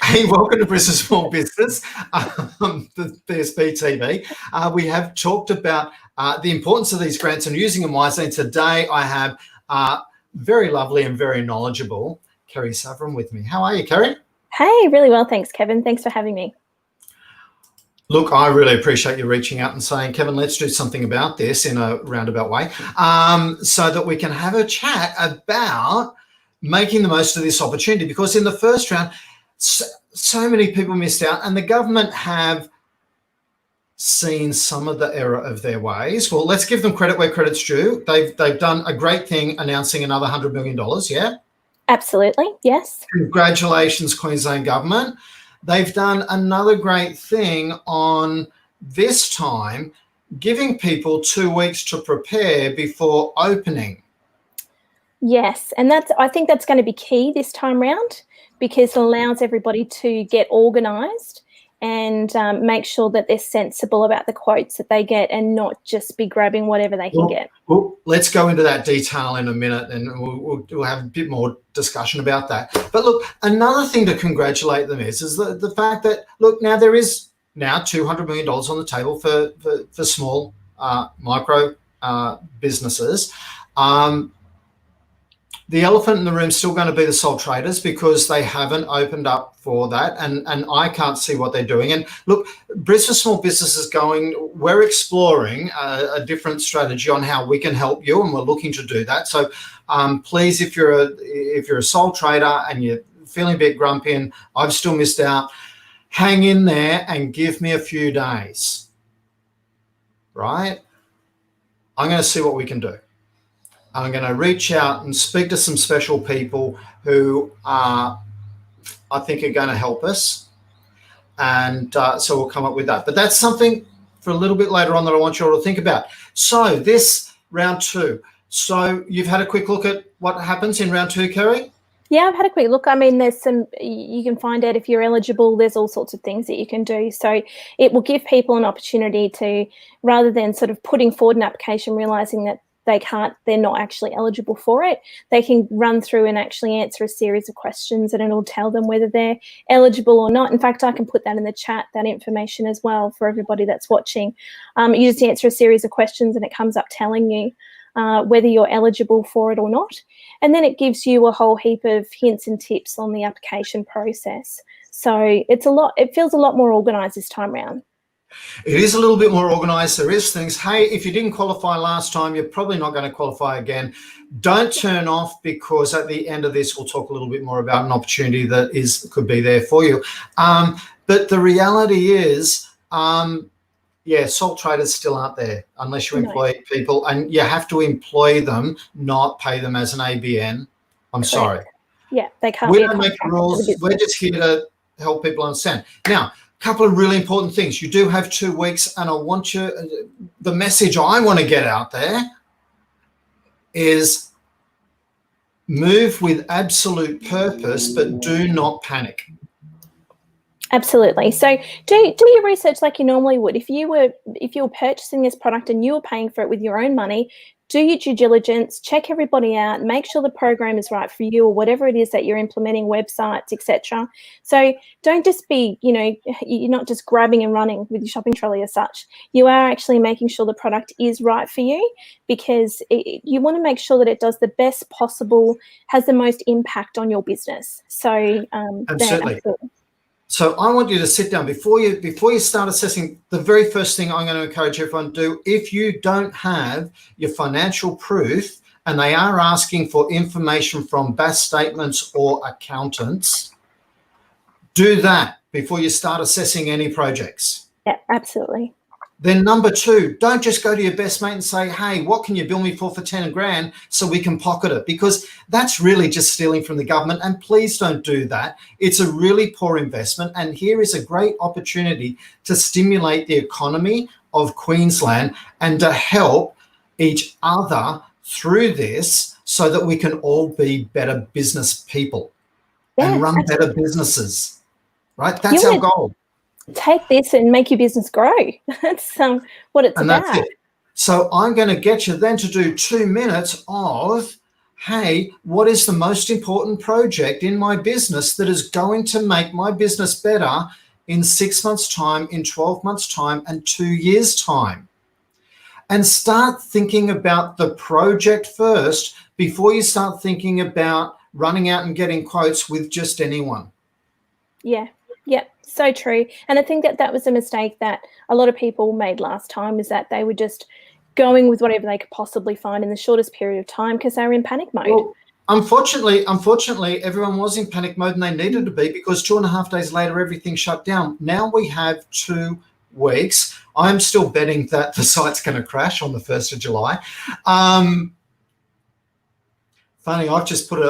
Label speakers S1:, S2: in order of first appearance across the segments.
S1: Hey, welcome to Bristol Small Business, the BSB TV. We have talked about the importance of these grants and using them wisely. And today I have very lovely and very knowledgeable Kerrie Saverin with me. How are you, Kerrie?
S2: Hey, really well, thanks, Kevin. Thanks for having me.
S1: Look, I really appreciate you reaching out and saying, Kevin, let's do something about this in a roundabout way, so that we can have a chat about making the most of this opportunity. Because in the first round, so many people missed out, and the government have seen some of the error of their ways. Well, let's give them credit where credit's due. They've done a great thing announcing another $100 million, yeah?
S2: Absolutely, yes.
S1: Congratulations, Queensland government. They've done another great thing on this time, giving people 2 weeks to prepare before opening.
S2: Yes, and I think that's going to be key this time round, because it allows everybody to get organised and make sure that they're sensible about the quotes that they get and not just be grabbing whatever they can get.
S1: Well, let's go into that detail in a minute, and we'll have a bit more discussion about that. But look, another thing to congratulate them is the fact that, look, now there is now $200 million on the table for small micro businesses. The elephant in the room is still going to be the sole traders, because they haven't opened up for that, and I can't see what they're doing. And look, Brisbane Small Business is we're exploring a different strategy on how we can help you, and we're looking to do that. So please, if you're a sole trader and you're feeling a bit grumpy and I've still missed out, hang in there and give me a few days, right? I'm going to see what we can do. I'm going to reach out and speak to some special people who I think are going to help us. And so we'll come up with that. But that's something for a little bit later on that I want you all to think about. So this round two. So you've had a quick look at what happens in round two, Kerrie? Yeah,
S2: I've had a quick look. I mean, you can find out if you're eligible. There's all sorts of things that you can do. So it will give people an opportunity to, rather than sort of putting forward an application, realising that they're not actually eligible for it, they can run through and actually answer a series of questions, and it'll tell them whether they're eligible or not. In fact, I can put that in the chat, that information as well, for everybody that's watching. You just answer a series of questions and it comes up telling you whether you're eligible for it or not. And then it gives you a whole heap of hints and tips on the application process. So it feels a lot more organised this time round.
S1: It is a little bit more organised. There is things, hey, if you didn't qualify last time, you're probably not going to qualify again. Don't turn off, because at the end of this, we'll talk a little bit more about an opportunity that could be there for you. But the reality is, sole traders still aren't there unless you employ people, and you have to employ them, not pay them as an ABN. I'm sorry.
S2: Yeah, they can't.
S1: We don't make the rules. We're just here to help people understand. Now, couple of really important things. You do have 2 weeks, and I want you, the message I want to get out there is move with absolute purpose, but do not panic.
S2: Absolutely. So do your research like you normally would. If you were purchasing this product and you were paying for it with your own money, do your due diligence, check everybody out, make sure the program is right for you, or whatever it is that you're implementing, websites, etc. So don't just be, you're not just grabbing and running with your shopping trolley as such. You are actually making sure the product is right for you, because you want to make sure that it does the best possible, has the most impact on your business. So
S1: absolutely. So I want you to sit down before you start assessing. The very first thing I'm going to encourage everyone to do, if you don't have your financial proof and they are asking for information from bank statements or accountants, do that before you start assessing any projects.
S2: Yeah, absolutely.
S1: Then number two, don't just go to your best mate and say, hey, what can you bill me for 10 grand so we can pocket it? Because that's really just stealing from the government, and please don't do that. It's a really poor investment, and here is a great opportunity to stimulate the economy of Queensland and to help each other through this so that we can all be better business people and run better businesses, right? That's our goal.
S2: Take this and make your business grow. That's what it's about.
S1: That's it. So I'm going to get you then to do 2 minutes of, hey, what is the most important project in my business that is going to make my business better in 6 months' time, in 12 months' time, and 2 years' time? And start thinking about the project first before you start thinking about running out and getting quotes with just anyone.
S2: Yeah, so true. And I think that was a mistake that a lot of people made last time, is that they were just going with whatever they could possibly find in the shortest period of time because they were in panic mode.
S1: Well, unfortunately, everyone was in panic mode, and they needed to be, because 2.5 days later, everything shut down. Now we have 2 weeks. I'm still betting that the site's going to crash on the 1st of July. Funny, I've just booked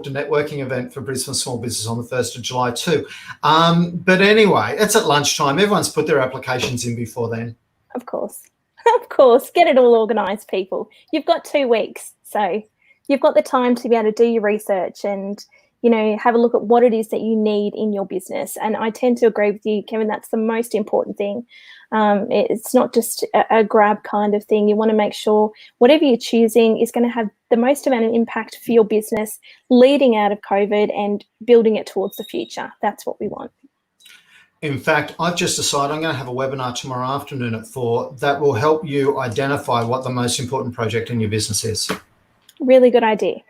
S1: a networking event for Brisbane Small Business on the 1st of July too. But anyway, it's at lunchtime. Everyone's put their applications in before then.
S2: Of course. Of course. Get it all organised, people. You've got 2 weeks. So you've got the time to be able to do your research and, you know, have a look at what it is that you need in your business. And I tend to agree with you, Kevin, that's the most important thing. It's not just a grab kind of thing. You want to make sure whatever you're choosing is going to have the most amount of impact for your business leading out of COVID and building it towards the future. That's what we want.
S1: In fact, I've just decided I'm going to have a webinar tomorrow afternoon at 4 that will help you identify what the most important project in your business is.
S2: Really good idea.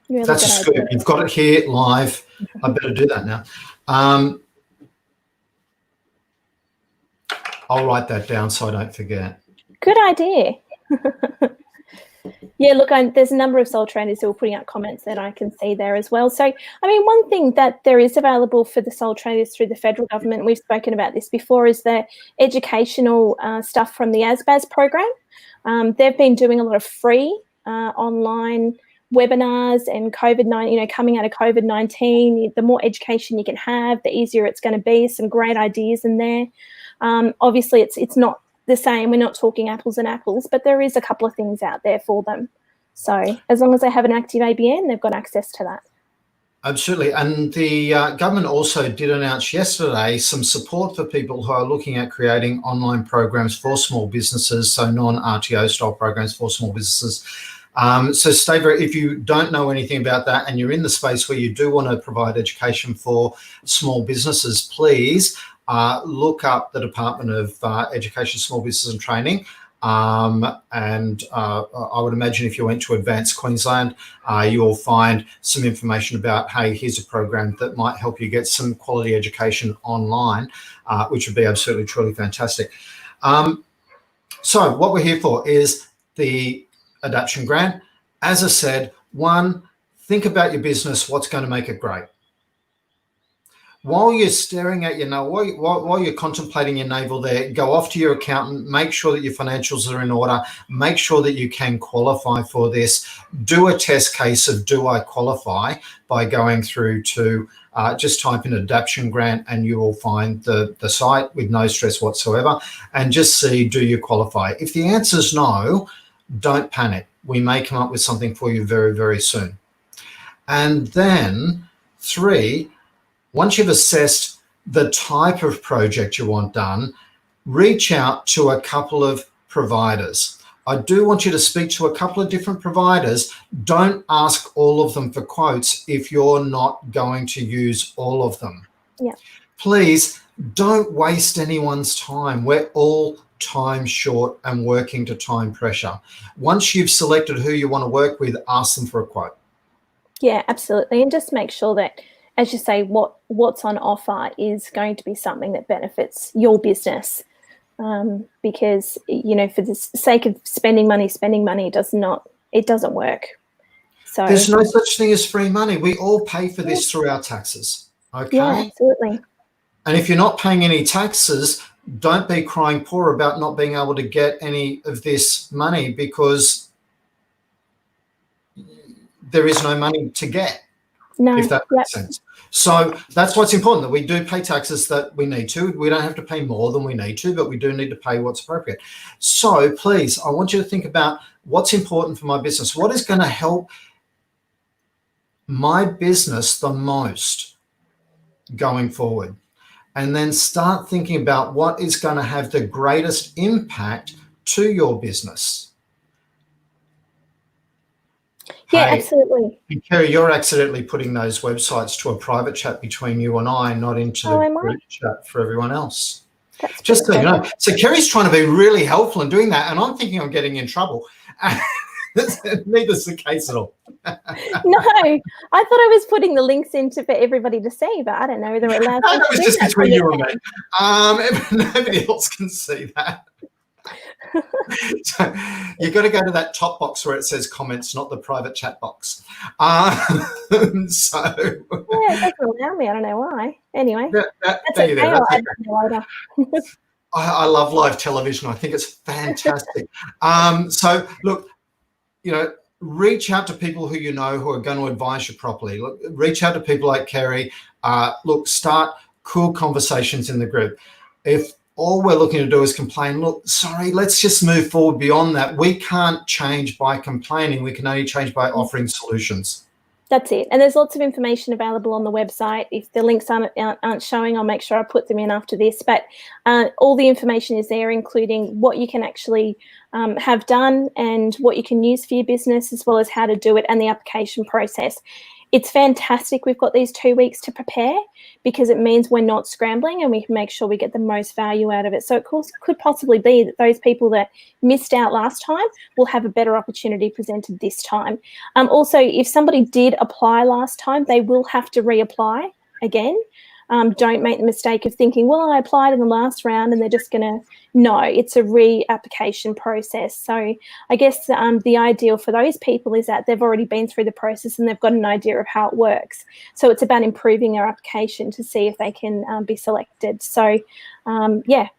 S1: That's a scoop. You've got it here live. I better do that now. I'll write that down so I don't forget.
S2: Good idea. Yeah, look, there's a number of sole traders who are putting out comments that I can see there as well. So, I mean, one thing that there is available for the sole traders through the federal government, we've spoken about this before, is the educational stuff from the ASBAS program. They've been doing a lot of free online webinars and COVID-19, you know, coming out of COVID-19, the more education you can have, the easier it's going to be. Some great ideas in there. Obviously, it's not the same. We're not talking apples and apples, but there is a couple of things out there for them. So as long as they have an active ABN, they've got access to that.
S1: Absolutely. And the government also did announce yesterday some support for people who are looking at creating online programs for small businesses, so non-RTO style programs for small businesses. So Stava, if you don't know anything about that and you're in the space where you do want to provide education for small businesses, please look up the Department of Education, Small Business and Training. And I would imagine if you went to Advanced Queensland, you'll find some information about, hey, here's a program that might help you get some quality education online, which would be absolutely, truly fantastic. So what we're here for is the Adaptation Grant. As I said, 1, think about your business, what's going to make it great. While you're staring at your navel, while you're contemplating your navel there, go off to your accountant, make sure that your financials are in order, make sure that you can qualify for this. Do a test case of do I qualify by going through to just type in Adaptation Grant and you will find the site with no stress whatsoever, and just see, do you qualify? If the answer is no, don't panic. We may come up with something for you very, very soon. And then 3, once you've assessed the type of project you want done, reach out to a couple of providers. I do want you to speak to a couple of different providers. Don't ask all of them for quotes if you're not going to use all of them.
S2: Yeah.
S1: Please don't waste anyone's time. We're all time short and working to time pressure. Once you've selected who you want to work with, ask them for a quote.
S2: Yeah, absolutely. And just make sure that, as you say, what's on offer is going to be something that benefits your business, because, you know, for the sake of spending money it doesn't work. So
S1: there's no such thing as free money. We all pay for this through our taxes. Okay.
S2: Yeah, absolutely.
S1: And if you're not paying any taxes, don't be crying poor about not being able to get any of this money, because there is no money to get.
S2: No,
S1: if that makes sense. So that's what's important, that we do pay taxes that we need to. We don't have to pay more than we need to, but we do need to pay what's appropriate. So please, I want you to think about what's important for my business. What is going to help my business the most going forward? And then start thinking about what is going to have the greatest impact to your business.
S2: Yeah,
S1: Hey,
S2: absolutely.
S1: and Kerrie, you're accidentally putting those websites to a private chat between you and I, not into
S2: Oh,
S1: the
S2: am I?
S1: group chat for everyone else.
S2: That's a bit
S1: Just so you know.
S2: clever.
S1: So Kerrie's trying to be really helpful in doing that, and I'm thinking I'm getting in trouble. Neither's the case at all.
S2: No, I thought I was putting the links into for everybody to see, but I don't know whether it allows
S1: No,
S2: me
S1: that
S2: to
S1: was
S2: do
S1: just
S2: that.
S1: between
S2: So
S1: you and me. Nobody else can see that. So you've got to go to that top box where it says comments, not the private chat box. So
S2: yeah, it doesn't allow me. I don't know why. Anyway, that's
S1: there you
S2: okay.
S1: go.
S2: I'll
S1: That's
S2: add
S1: okay.
S2: that later.
S1: I love live television. I think it's fantastic. So look, reach out to people who you know who are going to advise you properly. Look, reach out to people like Kerrie. Look, start cool conversations in the group. If all we're looking to do is complain, look, sorry, let's just move forward beyond that. We can't change by complaining. We can only change by offering solutions.
S2: That's it. And there's lots of information available on the website. If the links aren't showing, I'll make sure I put them in after this. But all the information is there, including what you can actually have done and what you can use for your business, as well as how to do it and the application process. It's fantastic. We've got these 2 weeks to prepare because it means we're not scrambling and we can make sure we get the most value out of it. So it could possibly be that those people that missed out last time will have a better opportunity presented this time. Also, if somebody did apply last time, they will have to reapply again. Don't make the mistake of thinking, well, I applied in the last round and they're just going to, no, it's a re-application process. So I guess the ideal for those people is that they've already been through the process and they've got an idea of how it works. So it's about improving their application to see if they can be selected. So, yeah.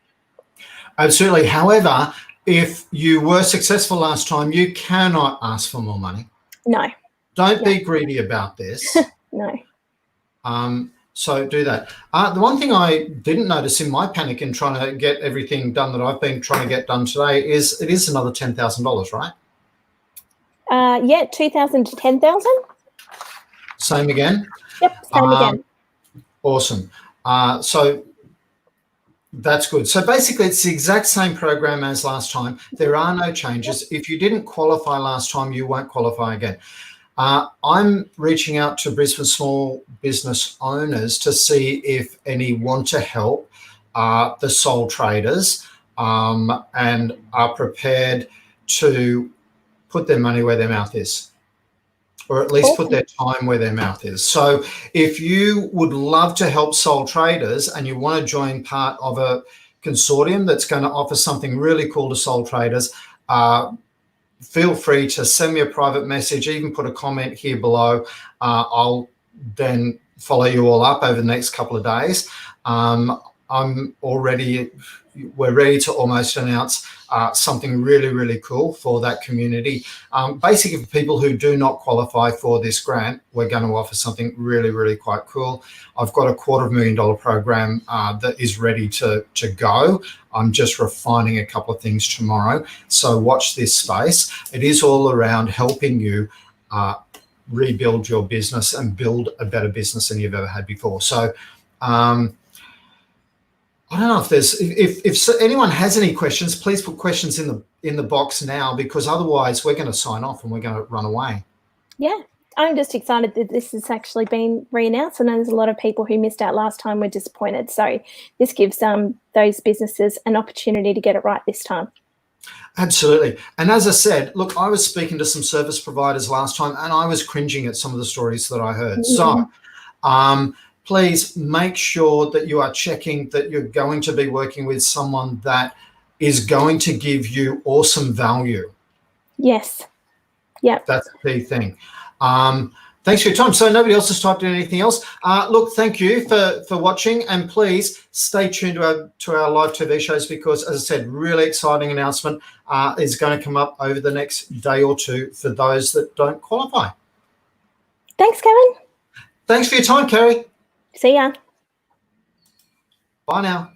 S1: Absolutely. However, if you were successful last time, you cannot ask for more money.
S2: No.
S1: Don't be greedy about this.
S2: No.
S1: So do that. The one thing I didn't notice in my panic in trying to get everything done that I've been trying to get done today is it is another $10,000, right?
S2: Yeah, 2,000 to 10,000.
S1: Same again?
S2: Yep, same again.
S1: Awesome. So that's good. So basically, it's the exact same program as last time. There are no changes. If you didn't qualify last time, you won't qualify again. I'm reaching out to Brisbane small business owners to see if any want to help the sole traders and are prepared to put their money where their mouth is, or at least put their time where their mouth is. So if you would love to help sole traders and you want to join part of a consortium that's going to offer something really cool to sole traders, feel free to send me a private message, even put a comment here below. I'll then follow you all up over the next couple of days. We're ready to almost announce something really, really cool for that community. Basically, for people who do not qualify for this grant, we're going to offer something really, really quite cool. I've got a $250,000 program that is ready to go. I'm just refining a couple of things tomorrow. So watch this space. It is all around helping you rebuild your business and build a better business than you've ever had before. So I don't know if anyone has any questions, please put questions in the box now, because otherwise we're going to sign off and we're going to run away.
S2: Yeah, I'm just excited that this has actually been re-announced. I know there's a lot of people who missed out last time were disappointed. So this gives those businesses an opportunity to get it right this time.
S1: Absolutely. And as I said, look, I was speaking to some service providers last time and I was cringing at some of the stories that I heard.
S2: Mm-hmm.
S1: So please make sure that you are checking that you're going to be working with someone that is going to give you awesome value.
S2: Yes. Yeah.
S1: That's the key thing. Thanks for your time. So nobody else has typed in anything else. Look, thank you for watching, and please stay tuned to our live TV shows, because, as I said, really exciting announcement is going to come up over the next day or two for those that don't qualify.
S2: Thanks, Kevin.
S1: Thanks for your time, Kerrie.
S2: See ya.
S1: Bye now.